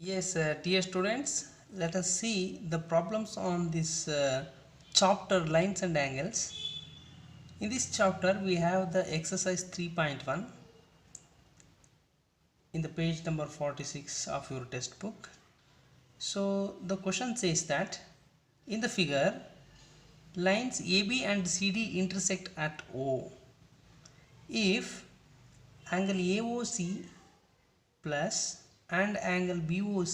Yes, dear students, let us see the problems on this chapter lines and angles. In this chapter, we have the exercise 3.1 in the page number 46 of your textbook. So, the question says that in the figure, lines AB and CD intersect at O. If angle AOC plus and angle BOE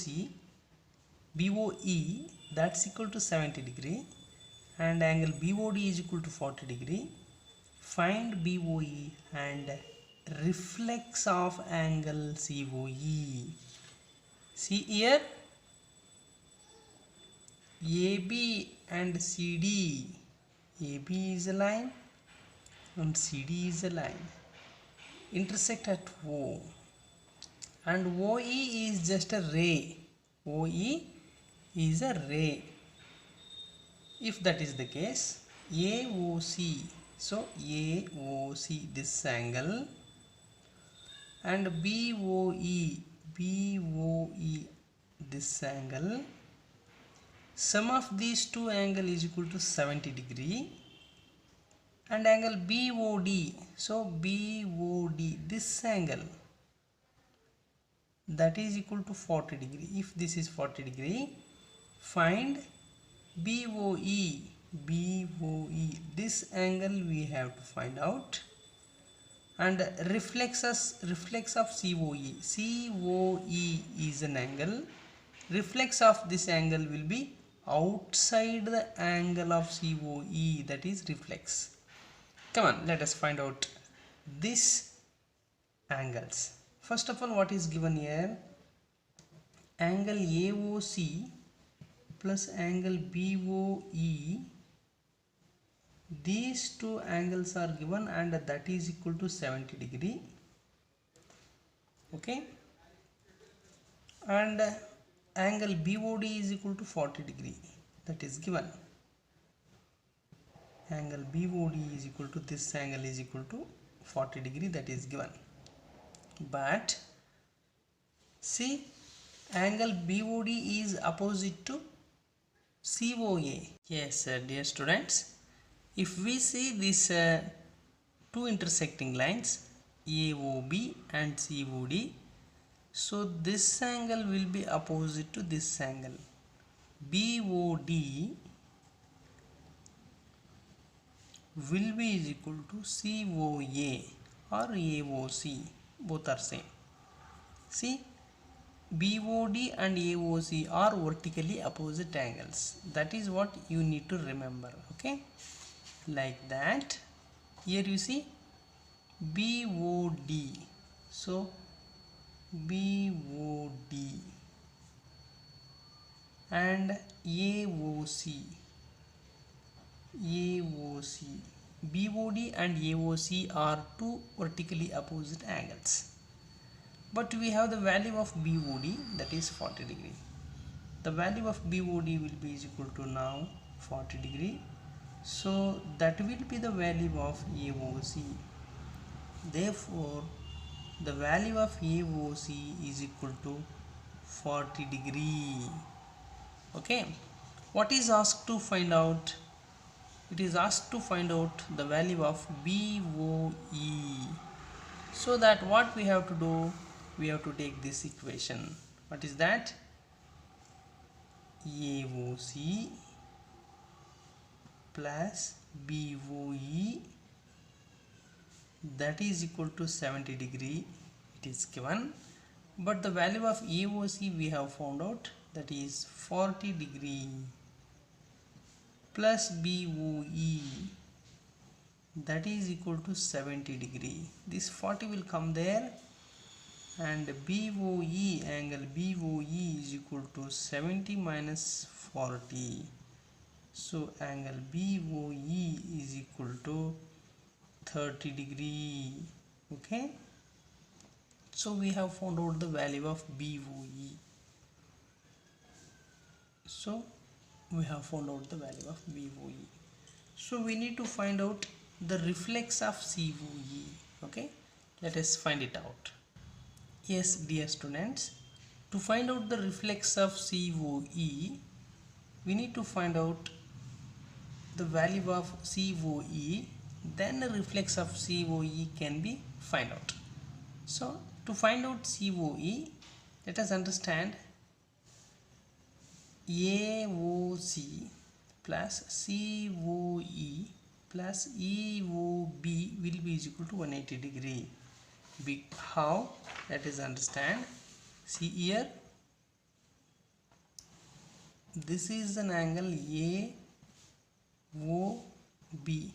that's equal to 70 degree and angle BOD is equal to 40 degree, find BOE and reflex of angle COE. See here, AB and CD. AB is a line and CD is a line. Intersect at O. And OE is just a ray. OE is a ray. If that is the case, AOC, so AOC this angle and BOE this angle, sum of these two angle is equal to 70 degree and angle BOD, so BOD this angle that is equal to 40 degree. If this is 40 degree, find BOE this angle we have to find out, and reflex of COE is an angle, reflex of this angle will be outside the angle of COE, that is reflex. Come on, let us find out these angles. First of all, what is given here? Angle AOC plus angle BOE, these two angles are given and that is equal to 70 degree. Okay, and angle BOD is equal to 40 degree, that is given. Angle BOD is equal to this angle is equal to 40 degree, that is given. But see, angle BOD is opposite to COA. Yes, dear students, if we see these two intersecting lines AOB and COD, so this angle will be opposite to this angle. BOD will be is equal to COA or AOC, both are same. See, BOD and AOC are vertically opposite angles. That is what you need to remember. Okay, like that. Here you see BOD. So BOD and AOC. BOD and AOC are two vertically opposite angles. But we have the value of BOD, that is 40 degree. The value of BOD will be is equal to now 40 degree. So that will be the value of AOC. Therefore, the value of AOC is equal to 40 degree. Okay. What is asked to find out? It is asked to find out the value of BOE. So that what we have to do? We have to take this equation. What is that? AOC plus BOE, that is equal to 70 degree, it is given, but the value of AOC we have found out, that is 40 degree, plus BOE, that is equal to 70 degree. This 40 will come there, and BOE, angle BOE is equal to 70 minus 40. So angle BOE is equal to 30 degree. Okay, so we have found out the value of BOE. So we have found out the value of BOE. So we need to find out the reflex of COE. Okay, let us find it out. Yes, dear students, To find out the reflex of COE, we need to find out the value of COE, then the reflex of COE can be find out. So to find out COE, let us understand AOC plus COE plus EOB will be equal to 180 degree. How? Let us understand. See here, this is an angle AOB.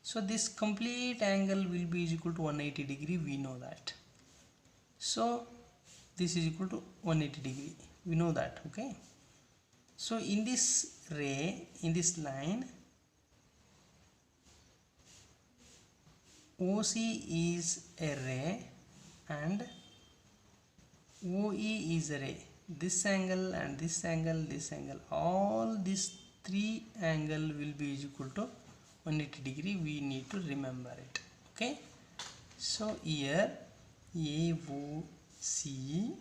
So this complete angle will be equal to 180 degree, we know that. So this is equal to 180 degree, we know that, okay. So in this ray, in this line, OC is a ray and OE is a ray. This angle and this angle, this angle, all these three angle will be equal to 180 degree. We need to remember it, okay. So here AOC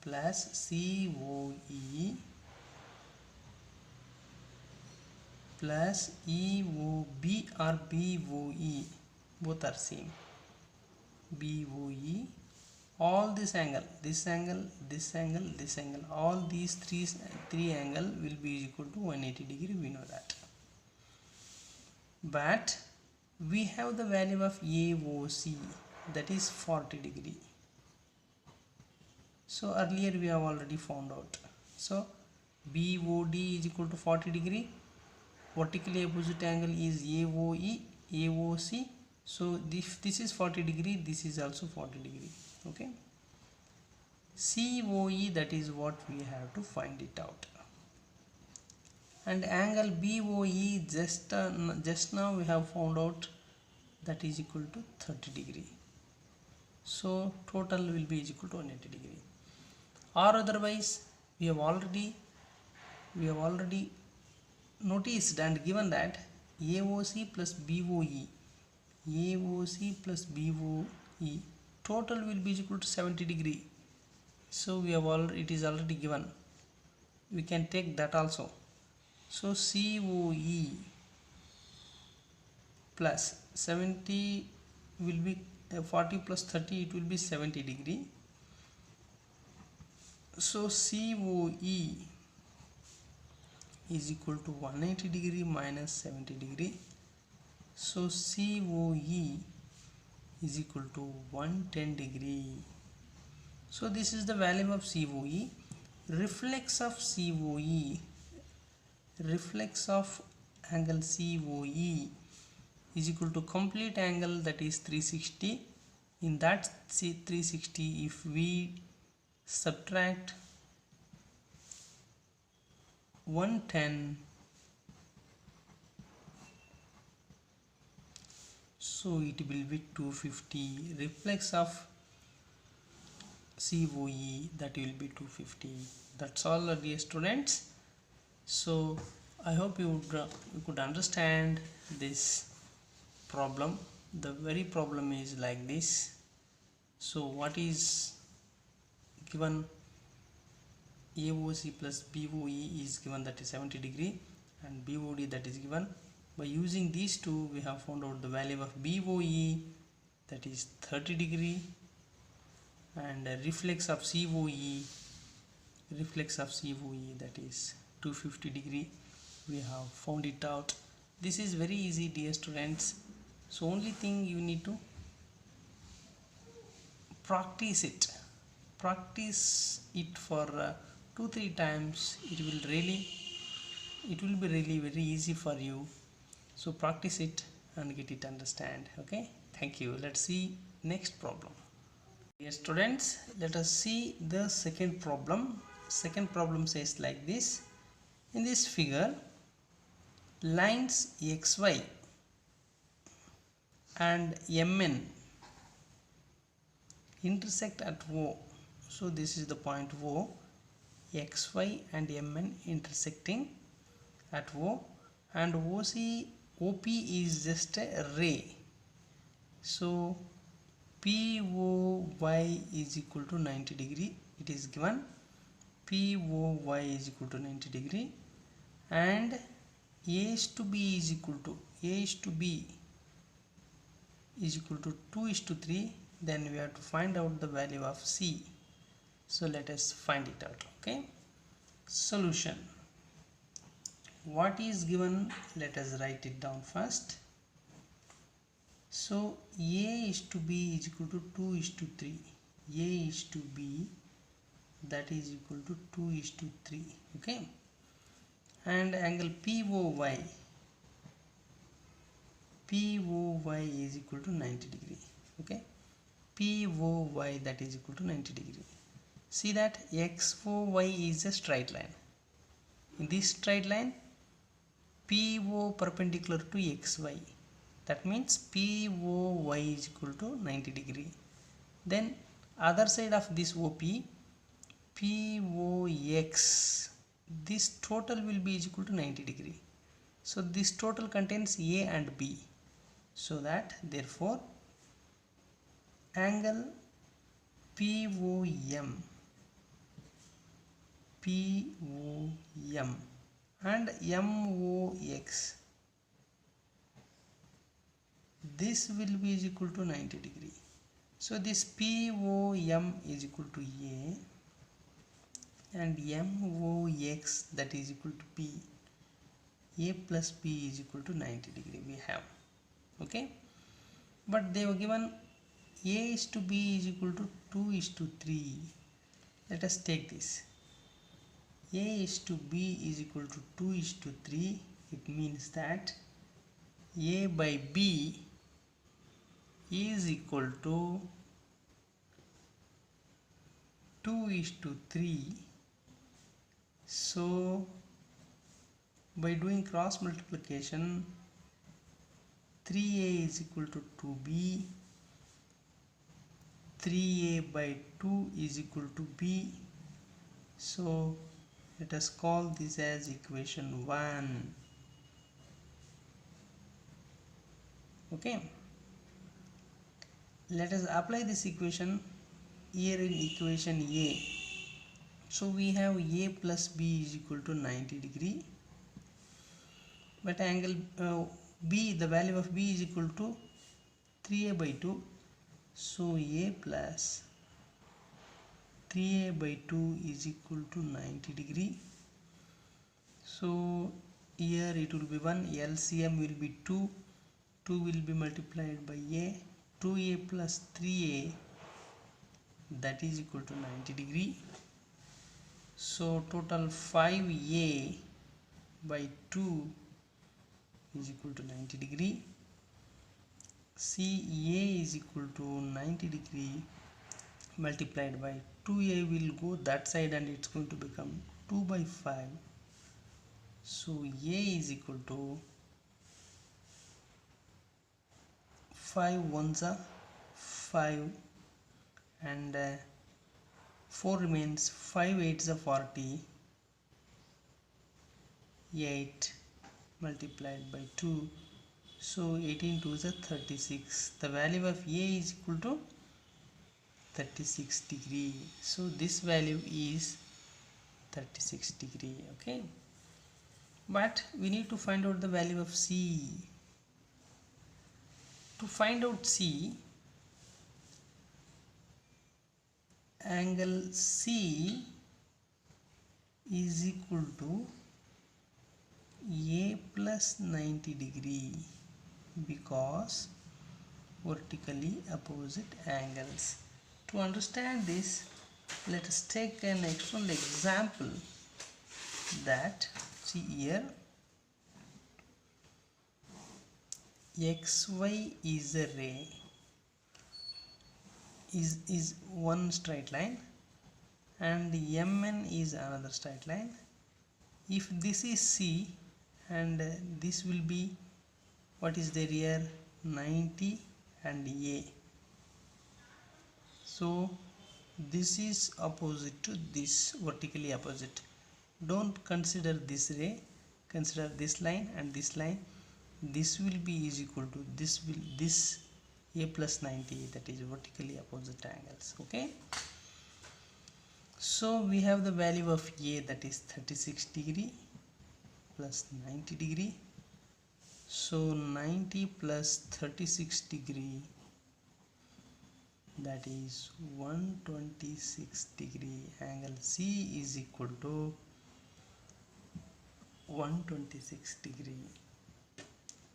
plus COE plus EOB or BOE, both are same. BOE, all this angle, this angle, this angle, this angle, all these three angle will be equal to 180 degree, we know that. But we have the value of AOC, that is 40 degree. So earlier we have already found out. So BOD is equal to 40 degree, vertically opposite angle is AOE, AOC. So this is 40 degree, this is also 40 degree, okay. COE, that is what we have to find it out. And angle BOE, just now we have found out, that is equal to 30 degree. So total will be equal to 180 degree. Or otherwise, we have already noticed and given that AOC plus BOE, AOC plus BOE total will be equal to 70 degree. So we have it is already given, we can take that also. So COE plus 70 will be 40 plus 30, it will be 70 degree. So COE is equal to 180 degree minus 70 degree. So COE is equal to 110 degree. So this is the value of COE. Reflex of COE, reflex of angle COE is equal to complete angle, that is 360. In that 360, if we subtract 110, so it will be 250. Reflex of COE, that will be 250. That's all, dear students. So I hope you could understand this problem. The very problem is like this. So what is given, AOC plus BOE is given, that is 70 degree, and BOD that is given. By using these two, we have found out the value of BOE, that is 30 degree, and reflex of COE, that is 250 degree. We have found it out. This is very easy, dear students. So only thing you need to practice it for 2-3 times. It will be really very easy for you. So practice it and get it understand, okay. Thank you. Let's see next problem. Dear students, let us see the second problem. Second problem says like this. In this figure, lines XY and MN intersect at O. So this is the point O. XY and MN intersecting at O, and OP is just a ray. So POY is equal to 90 degree. It is given POY is equal to 90 degree, and A is to B is equal to 2:3. Then we have to find out the value of C. So let us find it out. Okay, solution. What is given? Let us write it down first. So A is to B is equal to 2:3. A is to B, that is equal to 2:3. Okay, and angle POY is equal to 90 degree. Okay, POY, that is equal to 90 degree. See that XOY is a straight line. In this straight line, PO perpendicular to XY, that means POY is equal to 90 degree. Then other side of this OP, POX, this total will be is equal to 90 degree. So this total contains A and B. So that therefore angle POM and MOX, this will be is equal to 90 degree. So this POM is equal to A and MOX, that is equal to B. A plus B is equal to 90 degree we have. Okay, but they were given A is to B is equal to 2:3. Let us take this. A is to B is equal to 2:3. It means that A by B is equal to 2:3. So by doing cross multiplication, 3A is equal to 2B, 3A by 2 is equal to B. So let us call this as equation 1. Okay, let us apply this equation here in equation A. So we have A plus B is equal to 90 degree, but angle B, the value of B is equal to 3A by 2. So A plus 3A by 2 is equal to 90 degree. So here it will be 1, LCM will be 2 will be multiplied by A, 2A plus 3A, that is equal to 90 degree. So total 5A by 2 is equal to 90 degree. See, A is equal to 90 degree multiplied by 2A will go that side and it's going to become 2 by 5. So A is equal to 5 ones are 5 and 4 remains, 5 8s are 40, 8 multiplied by 2, so 18 2s are 36. The value of A is equal to 36 degree. So this value is 36 degree. Okay, but we need to find out the value of C. To find out C, angle C is equal to A plus 90 degree because vertically opposite angles. To understand this, let us take an external example. That, see here, XY is a ray, is one straight line, and MN is another straight line. If this is C and this will be, what is there here, 90 and A. So this is opposite to this, vertically opposite. Don't consider this ray, consider this line and this line. This will be is equal to this a plus 90, that is vertically opposite angles. Okay, so we have the value of a, that is 36 degree plus 90 degree. So 90 plus 36 degree, that is 126 degree. Angle C is equal to 126 degree.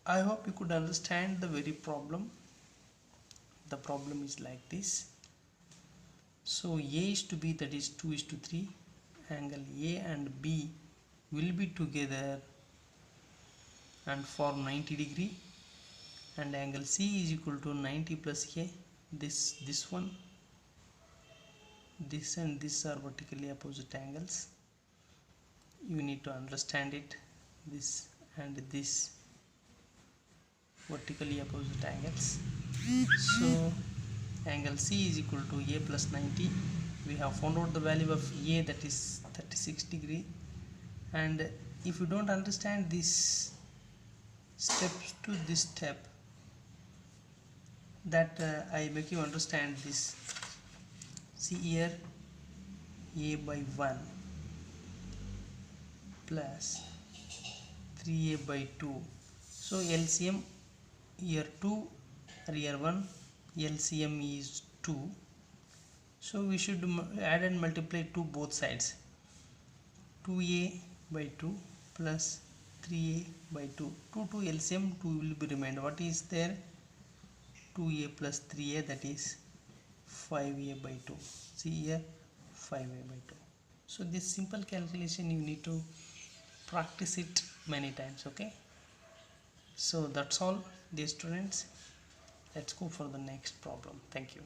I hope you could understand the very problem. The problem is like this. So A is to B, that is 2 is to 3. Angle A and B will be together and form 90 degree, and angle C is equal to 90 plus A. This one, this and this are vertically opposite angles. You need to understand it. This and this vertically opposite angles. So angle C is equal to A plus 90. We have found out the value of A, that is 36 degree. And if you don't understand this steps to this step, that I make you understand this. See here, A by 1 plus 3A by 2. So LCM, here 2 or here 1, LCM is 2. So we should add and multiply to both sides. 2A by 2 plus 3A by 2. 2 to LCM, 2 will be remained. What is there? 2A plus 3A, that is 5A by 2. See here, 5A by 2. So this simple calculation you need to practice it many times. Okay, so that's all, dear students. Let's go for the next problem. Thank you.